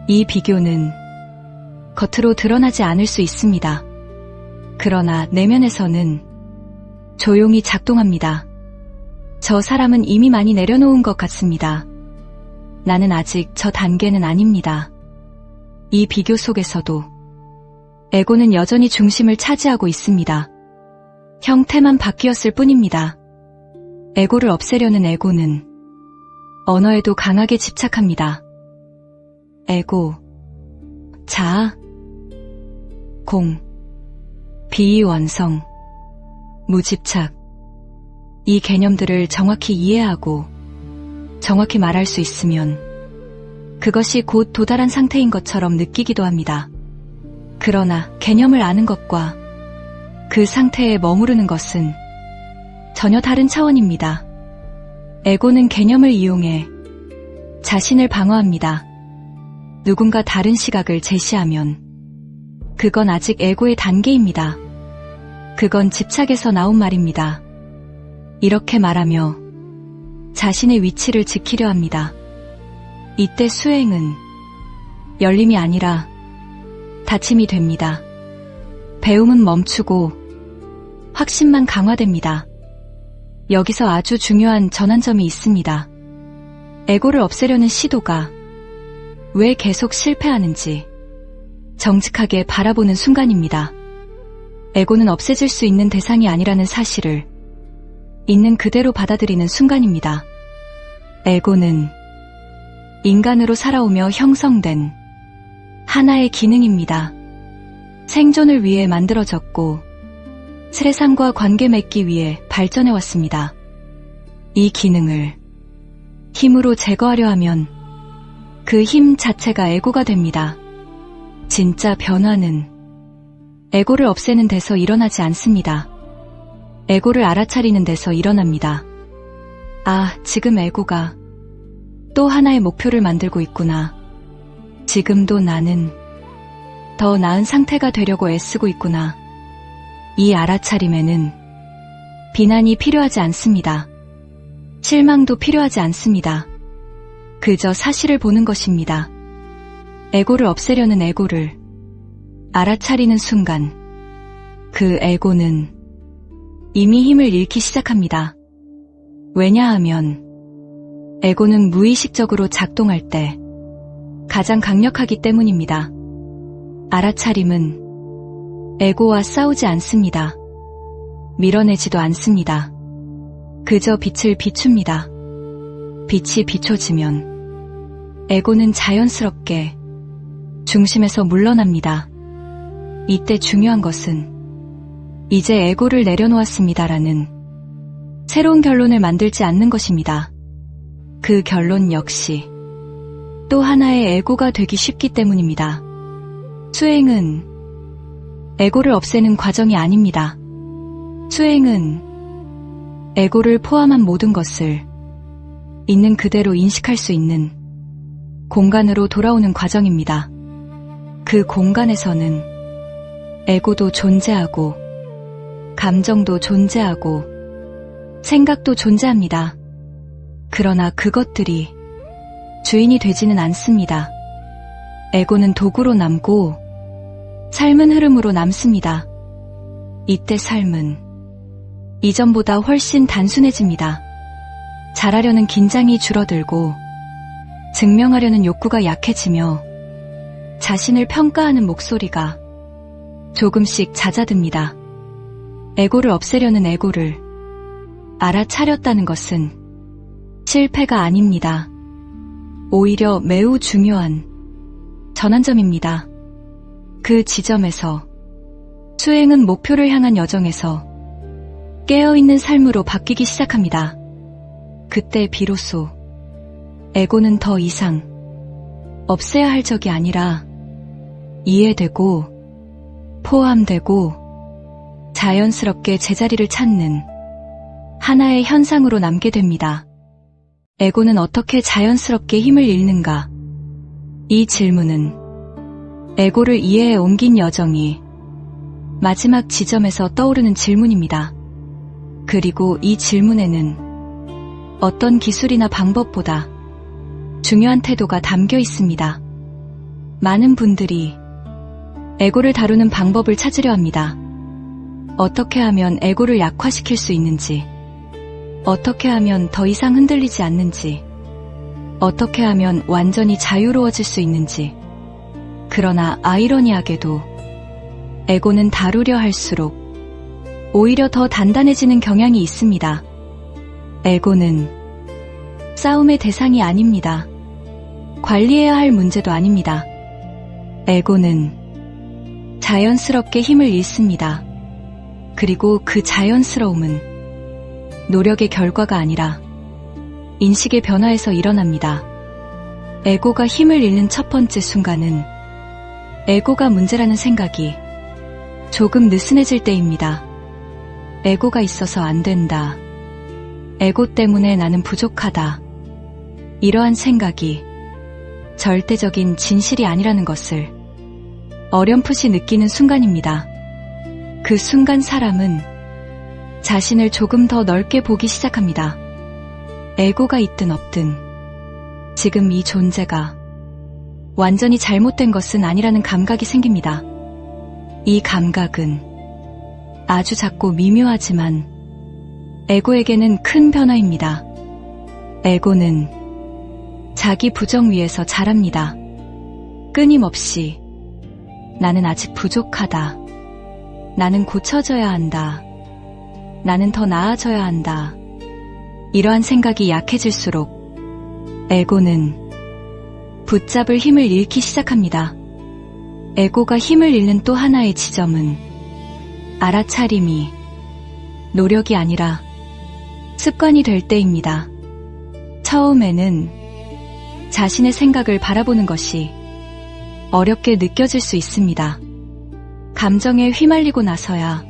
이 비교는 겉으로 드러나지 않을 수 있습니다. 그러나 내면에서는 조용히 작동합니다. 저 사람은 이미 많이 내려놓은 것 같습니다. 나는 아직 저 단계는 아닙니다. 이 비교 속에서도 에고는 여전히 중심을 차지하고 있습니다. 형태만 바뀌었을 뿐입니다. 에고를 없애려는 에고는 언어에도 강하게 집착합니다. 에고, 자, 공, 비완성, 무집착. 이 개념들을 정확히 이해하고 정확히 말할 수 있으면 그것이 곧 도달한 상태인 것처럼 느끼기도 합니다. 그러나 개념을 아는 것과 그 상태에 머무르는 것은 전혀 다른 차원입니다. 에고는 개념을 이용해 자신을 방어합니다. 누군가 다른 시각을 제시하면 그건 아직 에고의 단계입니다. 그건 집착에서 나온 말입니다. 이렇게 말하며 자신의 위치를 지키려 합니다. 이때 수행은 열림이 아니라 닫힘이 됩니다. 배움은 멈추고 확신만 강화됩니다. 여기서 아주 중요한 전환점이 있습니다. 에고를 없애려는 시도가 왜 계속 실패하는지 정직하게 바라보는 순간입니다. 에고는 없애질 수 있는 대상이 아니라는 사실을 있는 그대로 받아들이는 순간입니다. 에고는 인간으로 살아오며 형성된 하나의 기능입니다. 생존을 위해 만들어졌고 세상과 관계 맺기 위해 발전해왔습니다. 이 기능을 힘으로 제거하려 하면 그 힘 자체가 에고가 됩니다. 진짜 변화는 에고를 없애는 데서 일어나지 않습니다. 에고를 알아차리는 데서 일어납니다. 아, 지금 에고가 또 하나의 목표를 만들고 있구나. 지금도 나는 더 나은 상태가 되려고 애쓰고 있구나. 이 알아차림에는 비난이 필요하지 않습니다. 실망도 필요하지 않습니다. 그저 사실을 보는 것입니다. 에고를 없애려는 에고를 알아차리는 순간 그 에고는 이미 힘을 잃기 시작합니다. 왜냐하면 에고는 무의식적으로 작동할 때 가장 강력하기 때문입니다. 알아차림은 에고와 싸우지 않습니다. 밀어내지도 않습니다. 그저 빛을 비춥니다. 빛이 비춰지면 에고는 자연스럽게 중심에서 물러납니다. 이때 중요한 것은 이제 에고를 내려놓았습니다라는 새로운 결론을 만들지 않는 것입니다. 그 결론 역시 또 하나의 에고가 되기 쉽기 때문입니다. 수행은 에고를 없애는 과정이 아닙니다. 수행은 에고를 포함한 모든 것을 있는 그대로 인식할 수 있는 공간으로 돌아오는 과정입니다. 그 공간에서는 에고도 존재하고 감정도 존재하고 생각도 존재합니다. 그러나 그것들이 주인이 되지는 않습니다. 에고는 도구로 남고 삶은 흐름으로 남습니다. 이때 삶은 이전보다 훨씬 단순해집니다. 잘하려는 긴장이 줄어들고 증명하려는 욕구가 약해지며 자신을 평가하는 목소리가 조금씩 잦아듭니다. 에고를 없애려는 에고를 알아차렸다는 것은 실패가 아닙니다. 오히려 매우 중요한 전환점입니다. 그 지점에서 수행은 목표를 향한 여정에서 깨어있는 삶으로 바뀌기 시작합니다. 그때 비로소 에고는 더 이상 없애야 할 적이 아니라 이해되고 포함되고 자연스럽게 제자리를 찾는 하나의 현상으로 남게 됩니다. 에고는 어떻게 자연스럽게 힘을 잃는가? 이 질문은 에고를 이해해 옮긴 여정이 마지막 지점에서 떠오르는 질문입니다. 그리고 이 질문에는 어떤 기술이나 방법보다 중요한 태도가 담겨 있습니다. 많은 분들이 에고를 다루는 방법을 찾으려 합니다. 어떻게 하면 에고를 약화시킬 수 있는지, 어떻게 하면 더 이상 흔들리지 않는지, 어떻게 하면 완전히 자유로워질 수 있는지. 그러나 아이러니하게도 에고는 다루려 할수록 오히려 더 단단해지는 경향이 있습니다. 에고는 싸움의 대상이 아닙니다. 관리해야 할 문제도 아닙니다. 에고는 자연스럽게 힘을 잃습니다. 그리고 그 자연스러움은 노력의 결과가 아니라 인식의 변화에서 일어납니다. 에고가 힘을 잃는 첫 번째 순간은 에고가 문제라는 생각이 조금 느슨해질 때입니다. 에고가 있어서 안 된다. 에고 때문에 나는 부족하다. 이러한 생각이 절대적인 진실이 아니라는 것을 어렴풋이 느끼는 순간입니다. 그 순간 사람은 자신을 조금 더 넓게 보기 시작합니다. 에고가 있든 없든 지금 이 존재가 완전히 잘못된 것은 아니라는 감각이 생깁니다. 이 감각은 아주 작고 미묘하지만 에고에게는 큰 변화입니다. 에고는 자기 부정 위에서 자랍니다. 끊임없이 나는 아직 부족하다. 나는 고쳐져야 한다. 나는 더 나아져야 한다. 이러한 생각이 약해질수록 에고는 붙잡을 힘을 잃기 시작합니다. 에고가 힘을 잃는 또 하나의 지점은 알아차림이 노력이 아니라 습관이 될 때입니다. 처음에는 자신의 생각을 바라보는 것이 어렵게 느껴질 수 있습니다. 감정에 휘말리고 나서야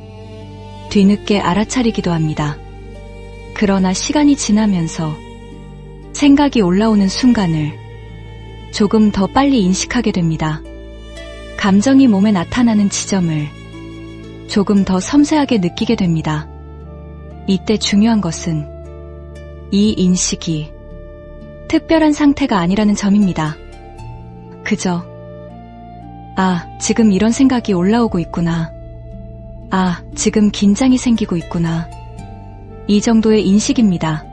뒤늦게 알아차리기도 합니다. 그러나 시간이 지나면서 생각이 올라오는 순간을 조금 더 빨리 인식하게 됩니다. 감정이 몸에 나타나는 지점을 조금 더 섬세하게 느끼게 됩니다. 이때 중요한 것은 이 인식이 특별한 상태가 아니라는 점입니다. 그저 지금 이런 생각이 올라오고 있구나. 지금 긴장이 생기고 있구나. 이 정도의 인식입니다.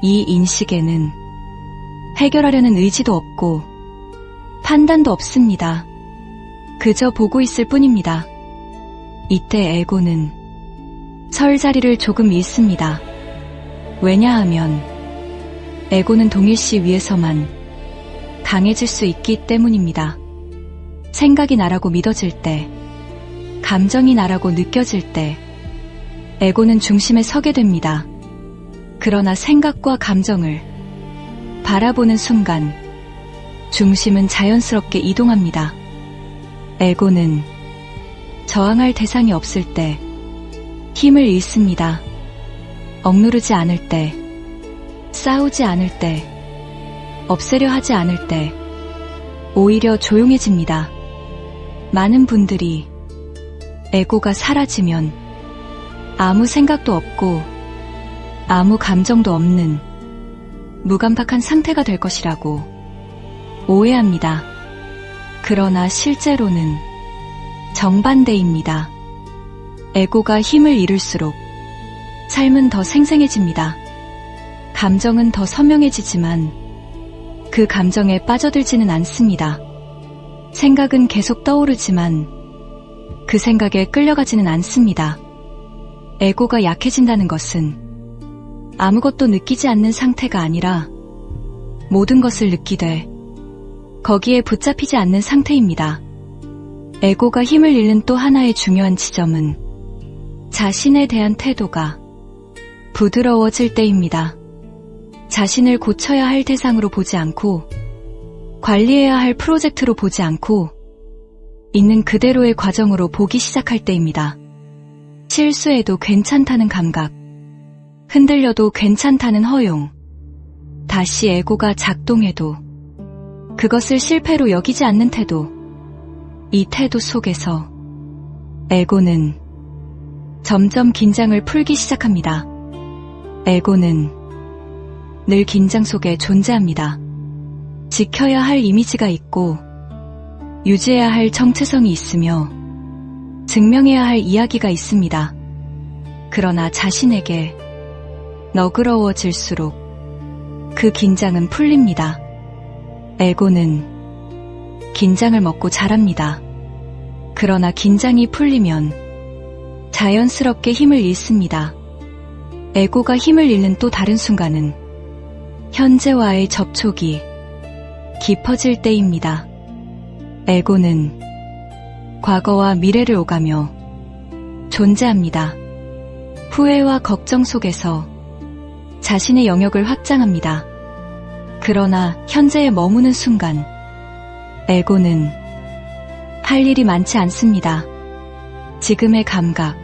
이 인식에는 해결하려는 의지도 없고 판단도 없습니다. 그저 보고 있을 뿐입니다. 이때 에고는 설 자리를 조금 잃습니다. 왜냐하면 에고는 동일시 위에서만 강해질 수 있기 때문입니다. 생각이 나라고 믿어질 때, 감정이 나라고 느껴질 때 에고는 중심에 서게 됩니다. 그러나 생각과 감정을 바라보는 순간 중심은 자연스럽게 이동합니다. 에고는 저항할 대상이 없을 때 힘을 잃습니다. 억누르지 않을 때, 싸우지 않을 때, 없애려 하지 않을 때 오히려 조용해집니다. 많은 분들이 에고가 사라지면 아무 생각도 없고 아무 감정도 없는 무감각한 상태가 될 것이라고 오해합니다. 그러나 실제로는 정반대입니다. 에고가 힘을 잃을수록 삶은 더 생생해집니다. 감정은 더 선명해지지만 그 감정에 빠져들지는 않습니다. 생각은 계속 떠오르지만 그 생각에 끌려가지는 않습니다. 에고가 약해진다는 것은 아무것도 느끼지 않는 상태가 아니라 모든 것을 느끼되 거기에 붙잡히지 않는 상태입니다. 에고가 힘을 잃는 또 하나의 중요한 지점은 자신에 대한 태도가 부드러워질 때입니다. 자신을 고쳐야 할 대상으로 보지 않고 관리해야 할 프로젝트로 보지 않고 있는 그대로의 과정으로 보기 시작할 때입니다. 실수해도 괜찮다는 감각, 흔들려도 괜찮다는 허용, 다시 에고가 작동해도 그것을 실패로 여기지 않는 태도, 이 태도 속에서 에고는 점점 긴장을 풀기 시작합니다. 에고는 늘 긴장 속에 존재합니다. 지켜야 할 이미지가 있고 유지해야 할 정체성이 있으며 증명해야 할 이야기가 있습니다. 그러나 자신에게 너그러워질수록 그 긴장은 풀립니다. 에고는 긴장을 먹고 자랍니다. 그러나 긴장이 풀리면 자연스럽게 힘을 잃습니다. 에고가 힘을 잃는 또 다른 순간은 현재와의 접촉이 깊어질 때입니다. 에고는 과거와 미래를 오가며 존재합니다. 후회와 걱정 속에서 자신의 영역을 확장합니다. 그러나 현재에 머무는 순간 에고는 할 일이 많지 않습니다. 지금의 감각,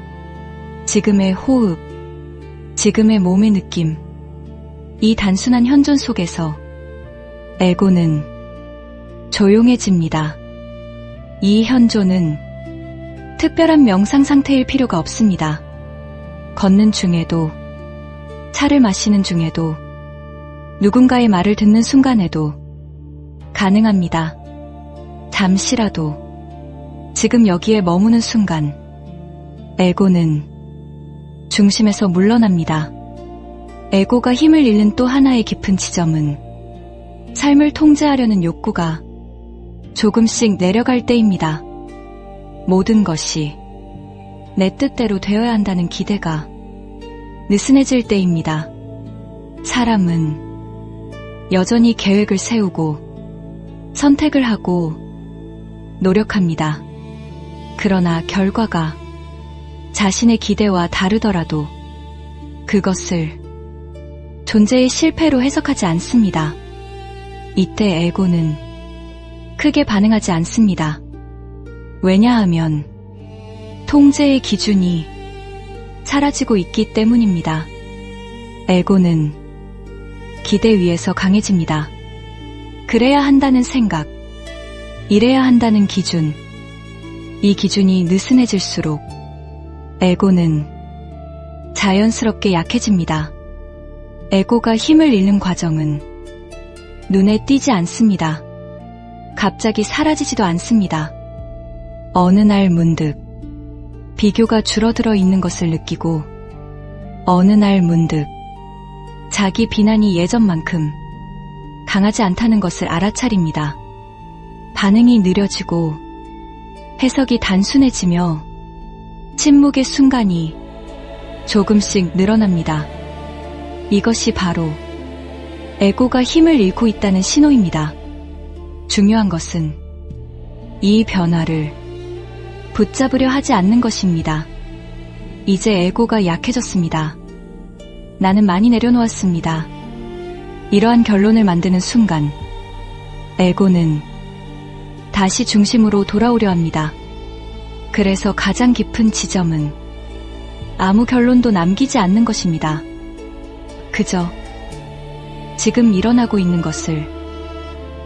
지금의 호흡, 지금의 몸의 느낌, 이 단순한 현존 속에서 에고는 조용해집니다. 이 현존은 특별한 명상 상태일 필요가 없습니다. 걷는 중에도, 차를 마시는 중에도, 누군가의 말을 듣는 순간에도 가능합니다. 잠시라도 지금 여기에 머무는 순간 에고는 중심에서 물러납니다. 에고가 힘을 잃는 또 하나의 깊은 지점은 삶을 통제하려는 욕구가 조금씩 내려갈 때입니다. 모든 것이 내 뜻대로 되어야 한다는 기대가 느슨해질 때입니다. 사람은 여전히 계획을 세우고 선택을 하고 노력합니다. 그러나 결과가 자신의 기대와 다르더라도 그것을 존재의 실패로 해석하지 않습니다. 이때 에고는 크게 반응하지 않습니다. 왜냐하면 통제의 기준이 사라지고 있기 때문입니다. 에고는 기대 위에서 강해집니다. 그래야 한다는 생각, 이래야 한다는 기준, 이 기준이 느슨해질수록 에고는 자연스럽게 약해집니다. 에고가 힘을 잃는 과정은 눈에 띄지 않습니다. 갑자기 사라지지도 않습니다. 어느 날 문득 비교가 줄어들어 있는 것을 느끼고 어느 날 문득 자기 비난이 예전만큼 강하지 않다는 것을 알아차립니다. 반응이 느려지고 해석이 단순해지며 침묵의 순간이 조금씩 늘어납니다. 이것이 바로 에고가 힘을 잃고 있다는 신호입니다. 중요한 것은 이 변화를 붙잡으려 하지 않는 것입니다. 이제 에고가 약해졌습니다. 나는 많이 내려놓았습니다. 이러한 결론을 만드는 순간 에고는 다시 중심으로 돌아오려 합니다. 그래서 가장 깊은 지점은 아무 결론도 남기지 않는 것입니다. 그저 지금 일어나고 있는 것을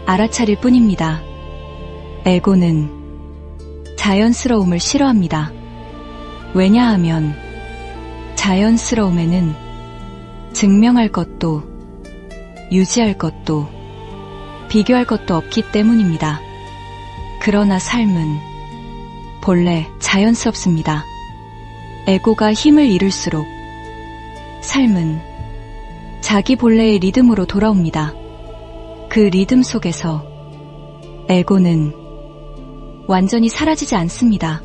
알아차릴 뿐입니다. 에고는 자연스러움을 싫어합니다. 왜냐하면 자연스러움에는 증명할 것도 유지할 것도 비교할 것도 없기 때문입니다. 그러나 삶은 본래 자연스럽습니다. 에고가 힘을 잃을수록 삶은 자기 본래의 리듬으로 돌아옵니다. 그 리듬 속에서 에고는 완전히 사라지지 않습니다.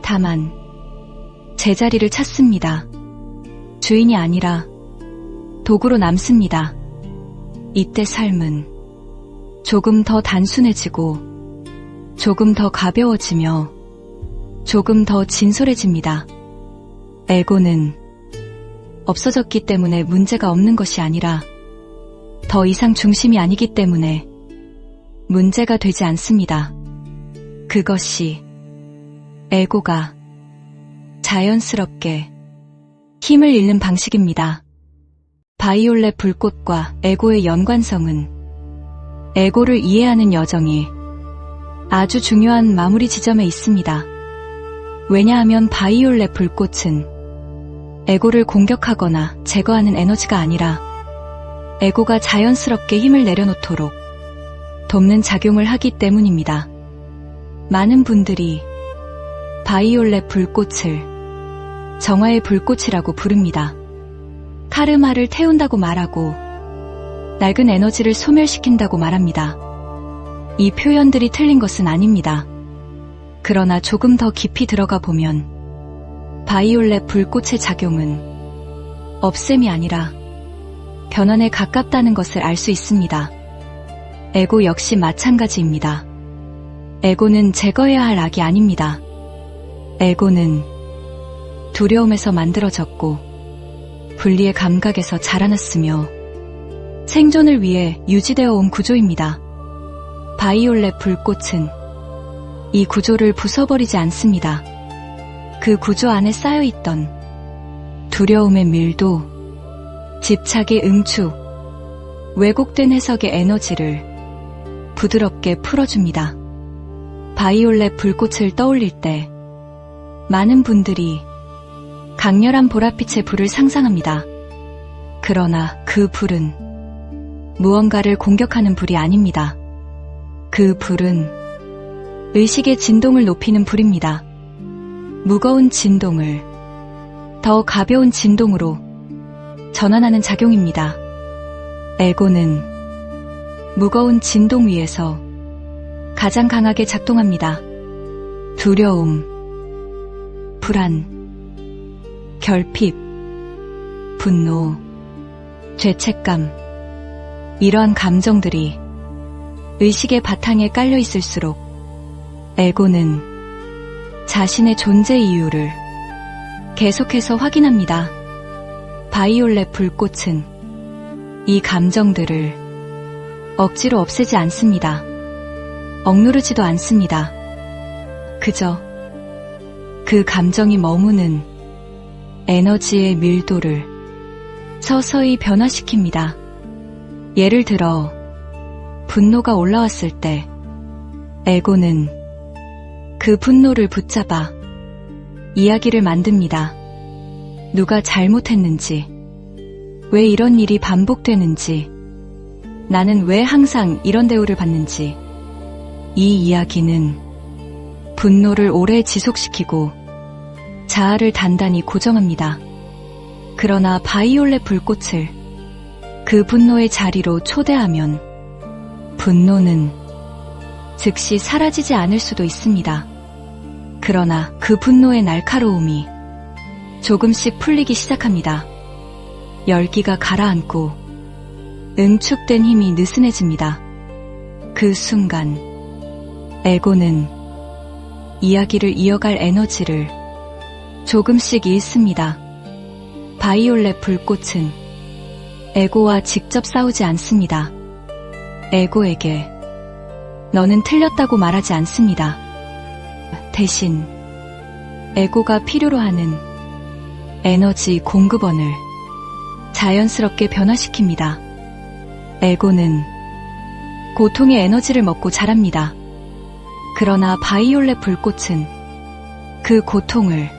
다만 제자리를 찾습니다. 주인이 아니라 도구로 남습니다. 이때 삶은 조금 더 단순해지고 조금 더 가벼워지며 조금 더 진솔해집니다. 에고는 없어졌기 때문에 문제가 없는 것이 아니라 더 이상 중심이 아니기 때문에 문제가 되지 않습니다. 그것이 에고가 자연스럽게 힘을 잃는 방식입니다. 바이올렛 불꽃과 에고의 연관성은 에고를 이해하는 여정이 아주 중요한 마무리 지점에 있습니다. 왜냐하면 바이올렛 불꽃은 에고를 공격하거나 제거하는 에너지가 아니라 에고가 자연스럽게 힘을 내려놓도록 돕는 작용을 하기 때문입니다. 많은 분들이 바이올렛 불꽃을 정화의 불꽃이라고 부릅니다. 카르마를 태운다고 말하고 낡은 에너지를 소멸시킨다고 말합니다. 이 표현들이 틀린 것은 아닙니다. 그러나 조금 더 깊이 들어가 보면 바이올렛 불꽃의 작용은 없앰이 아니라 변환에 가깝다는 것을 알 수 있습니다. 에고 역시 마찬가지입니다. 에고는 제거해야 할 악이 아닙니다. 에고는 두려움에서 만들어졌고 분리의 감각에서 자라났으며 생존을 위해 유지되어 온 구조입니다. 바이올렛 불꽃은 이 구조를 부숴버리지 않습니다. 그 구조 안에 쌓여있던 두려움의 밀도, 집착의 응축, 왜곡된 해석의 에너지를 부드럽게 풀어줍니다. 바이올렛 불꽃을 떠올릴 때 많은 분들이 강렬한 보랏빛의 불을 상상합니다. 그러나 그 불은 무언가를 공격하는 불이 아닙니다. 그 불은 의식의 진동을 높이는 불입니다. 무거운 진동을 더 가벼운 진동으로 전환하는 작용입니다. 에고는 무거운 진동 위에서 가장 강하게 작동합니다. 두려움, 불안, 결핍, 분노, 죄책감, 이러한 감정들이 의식의 바탕에 깔려 있을수록 에고는 자신의 존재 이유를 계속해서 확인합니다. 바이올렛 불꽃은 이 감정들을 억지로 없애지 않습니다. 억누르지도 않습니다. 그저 그 감정이 머무는 에너지의 밀도를 서서히 변화시킵니다. 예를 들어 분노가 올라왔을 때 에고는 그 분노를 붙잡아 이야기를 만듭니다. 누가 잘못했는지, 왜 이런 일이 반복되는지, 나는 왜 항상 이런 대우를 받는지. 이 이야기는 분노를 오래 지속시키고 자아를 단단히 고정합니다. 그러나 바이올렛 불꽃을 그 분노의 자리로 초대하면 분노는 즉시 사라지지 않을 수도 있습니다. 그러나 그 분노의 날카로움이 조금씩 풀리기 시작합니다. 열기가 가라앉고 응축된 힘이 느슨해집니다. 그 순간 에고는 이야기를 이어갈 에너지를 조금씩 잃습니다. 바이올렛 불꽃은 에고와 직접 싸우지 않습니다. 에고에게 너는 틀렸다고 말하지 않습니다. 대신 에고가 필요로 하는 에너지 공급원을 자연스럽게 변화시킵니다. 에고는 고통의 에너지를 먹고 자랍니다. 그러나 바이올렛 불꽃은 그 고통을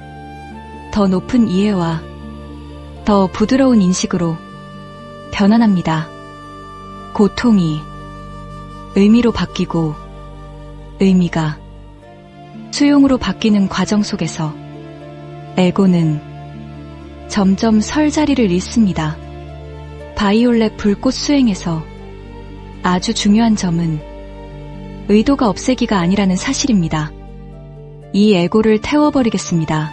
더 높은 이해와 더 부드러운 인식으로 변환합니다. 고통이 의미로 바뀌고 의미가 수용으로 바뀌는 과정 속에서 에고는 점점 설 자리를 잃습니다. 바이올렛 불꽃 수행에서 아주 중요한 점은 의도가 없애기가 아니라는 사실입니다. 이 에고를 태워버리겠습니다.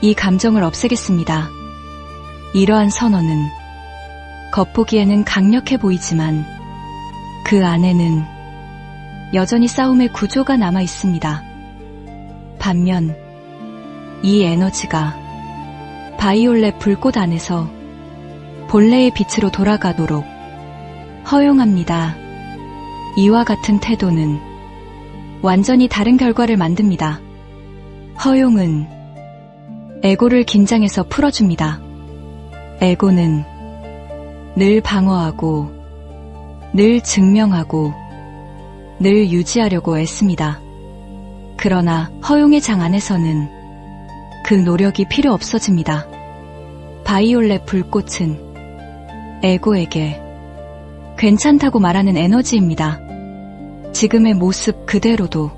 이 감정을 없애겠습니다. 이러한 선언은 겉보기에는 강력해 보이지만 그 안에는 여전히 싸움의 구조가 남아 있습니다. 반면 이 에너지가 바이올렛 불꽃 안에서 본래의 빛으로 돌아가도록 허용합니다. 이와 같은 태도는 완전히 다른 결과를 만듭니다. 허용은 에고를 긴장해서 풀어줍니다. 에고는 늘 방어하고, 늘 증명하고, 늘 유지하려고 애씁니다. 그러나 허용의 장 안에서는 그 노력이 필요 없어집니다. 바이올렛 불꽃은 에고에게 괜찮다고 말하는 에너지입니다. 지금의 모습 그대로도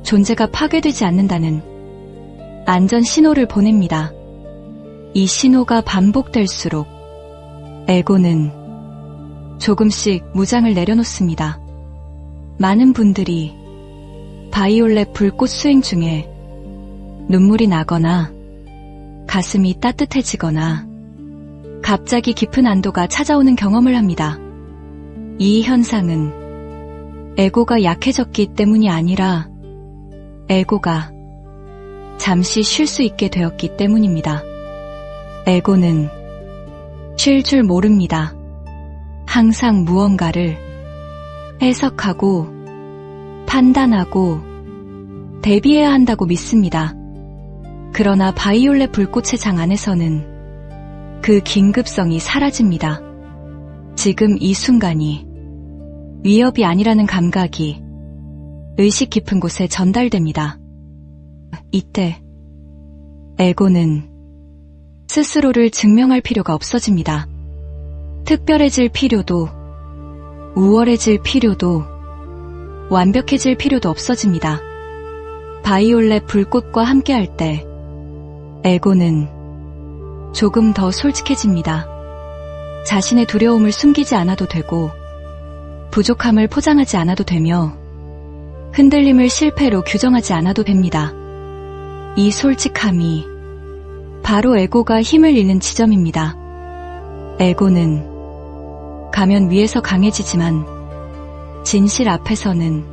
존재가 파괴되지 않는다는 안전 신호를 보냅니다. 이 신호가 반복될수록 에고는 조금씩 무장을 내려놓습니다. 많은 분들이 바이올렛 불꽃 수행 중에 눈물이 나거나 가슴이 따뜻해지거나 갑자기 깊은 안도가 찾아오는 경험을 합니다. 이 현상은 에고가 약해졌기 때문이 아니라 에고가 잠시 쉴 수 있게 되었기 때문입니다. 에고는 쉴 줄 모릅니다. 항상 무언가를 해석하고 판단하고 대비해야 한다고 믿습니다. 그러나 바이올렛 불꽃의 장 안에서는 그 긴급성이 사라집니다. 지금 이 순간이 위협이 아니라는 감각이 의식 깊은 곳에 전달됩니다. 이때 에고는 스스로를 증명할 필요가 없어집니다. 특별해질 필요도, 우월해질 필요도, 완벽해질 필요도 없어집니다. 바이올렛 불꽃과 함께할 때 에고는 조금 더 솔직해집니다. 자신의 두려움을 숨기지 않아도 되고 부족함을 포장하지 않아도 되며 흔들림을 실패로 규정하지 않아도 됩니다. 이 솔직함이 바로 에고가 힘을 잃는 지점입니다. 에고는 가면 위에서 강해지지만 진실 앞에서는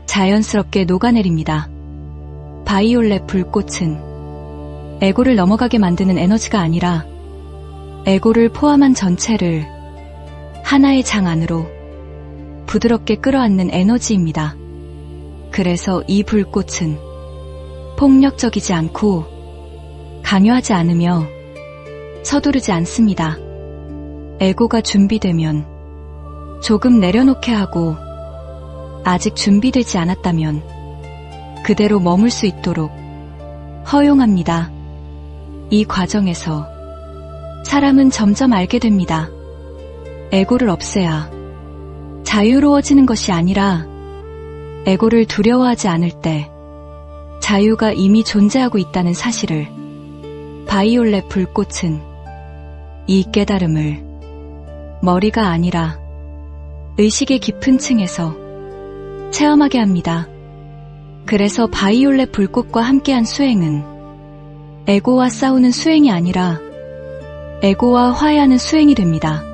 자연스럽게 녹아내립니다. 바이올렛 불꽃은 에고를 넘어가게 만드는 에너지가 아니라 에고를 포함한 전체를 하나의 장 안으로 부드럽게 끌어안는 에너지입니다. 그래서 이 불꽃은 폭력적이지 않고 강요하지 않으며 서두르지 않습니다. 에고가 준비되면 조금 내려놓게 하고 아직 준비되지 않았다면 그대로 머물 수 있도록 허용합니다. 이 과정에서 사람은 점점 알게 됩니다. 에고를 없애야 자유로워지는 것이 아니라 에고를 두려워하지 않을 때 자유가 이미 존재하고 있다는 사실을 바이올렛 불꽃은 이 깨달음을 머리가 아니라 의식의 깊은 층에서 체험하게 합니다. 그래서 바이올렛 불꽃과 함께한 수행은 에고와 싸우는 수행이 아니라 에고와 화해하는 수행이 됩니다.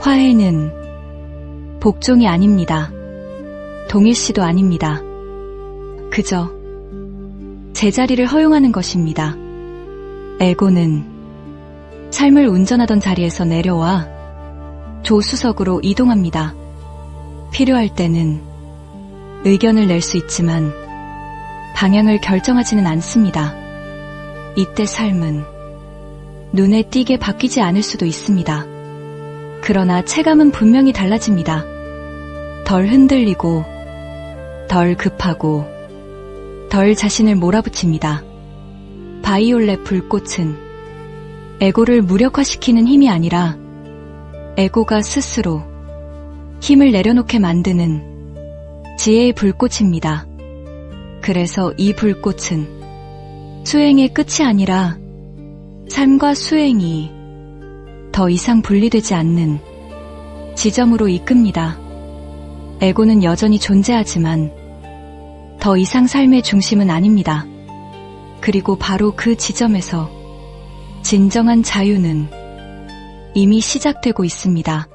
화해는 복종이 아닙니다. 동일시도 아닙니다. 그저 제자리를 허용하는 것입니다. 에고는 삶을 운전하던 자리에서 내려와 조수석으로 이동합니다. 필요할 때는 의견을 낼 수 있지만 방향을 결정하지는 않습니다. 이때 삶은 눈에 띄게 바뀌지 않을 수도 있습니다. 그러나 체감은 분명히 달라집니다. 덜 흔들리고, 덜 급하고, 덜 자신을 몰아붙입니다. 바이올렛 불꽃은 에고를 무력화시키는 힘이 아니라 에고가 스스로 힘을 내려놓게 만드는 지혜의 불꽃입니다. 그래서 이 불꽃은 수행의 끝이 아니라 삶과 수행이 더 이상 분리되지 않는 지점으로 이끕니다. 에고는 여전히 존재하지만 더 이상 삶의 중심은 아닙니다. 그리고 바로 그 지점에서 진정한 자유는 이미 시작되고 있습니다.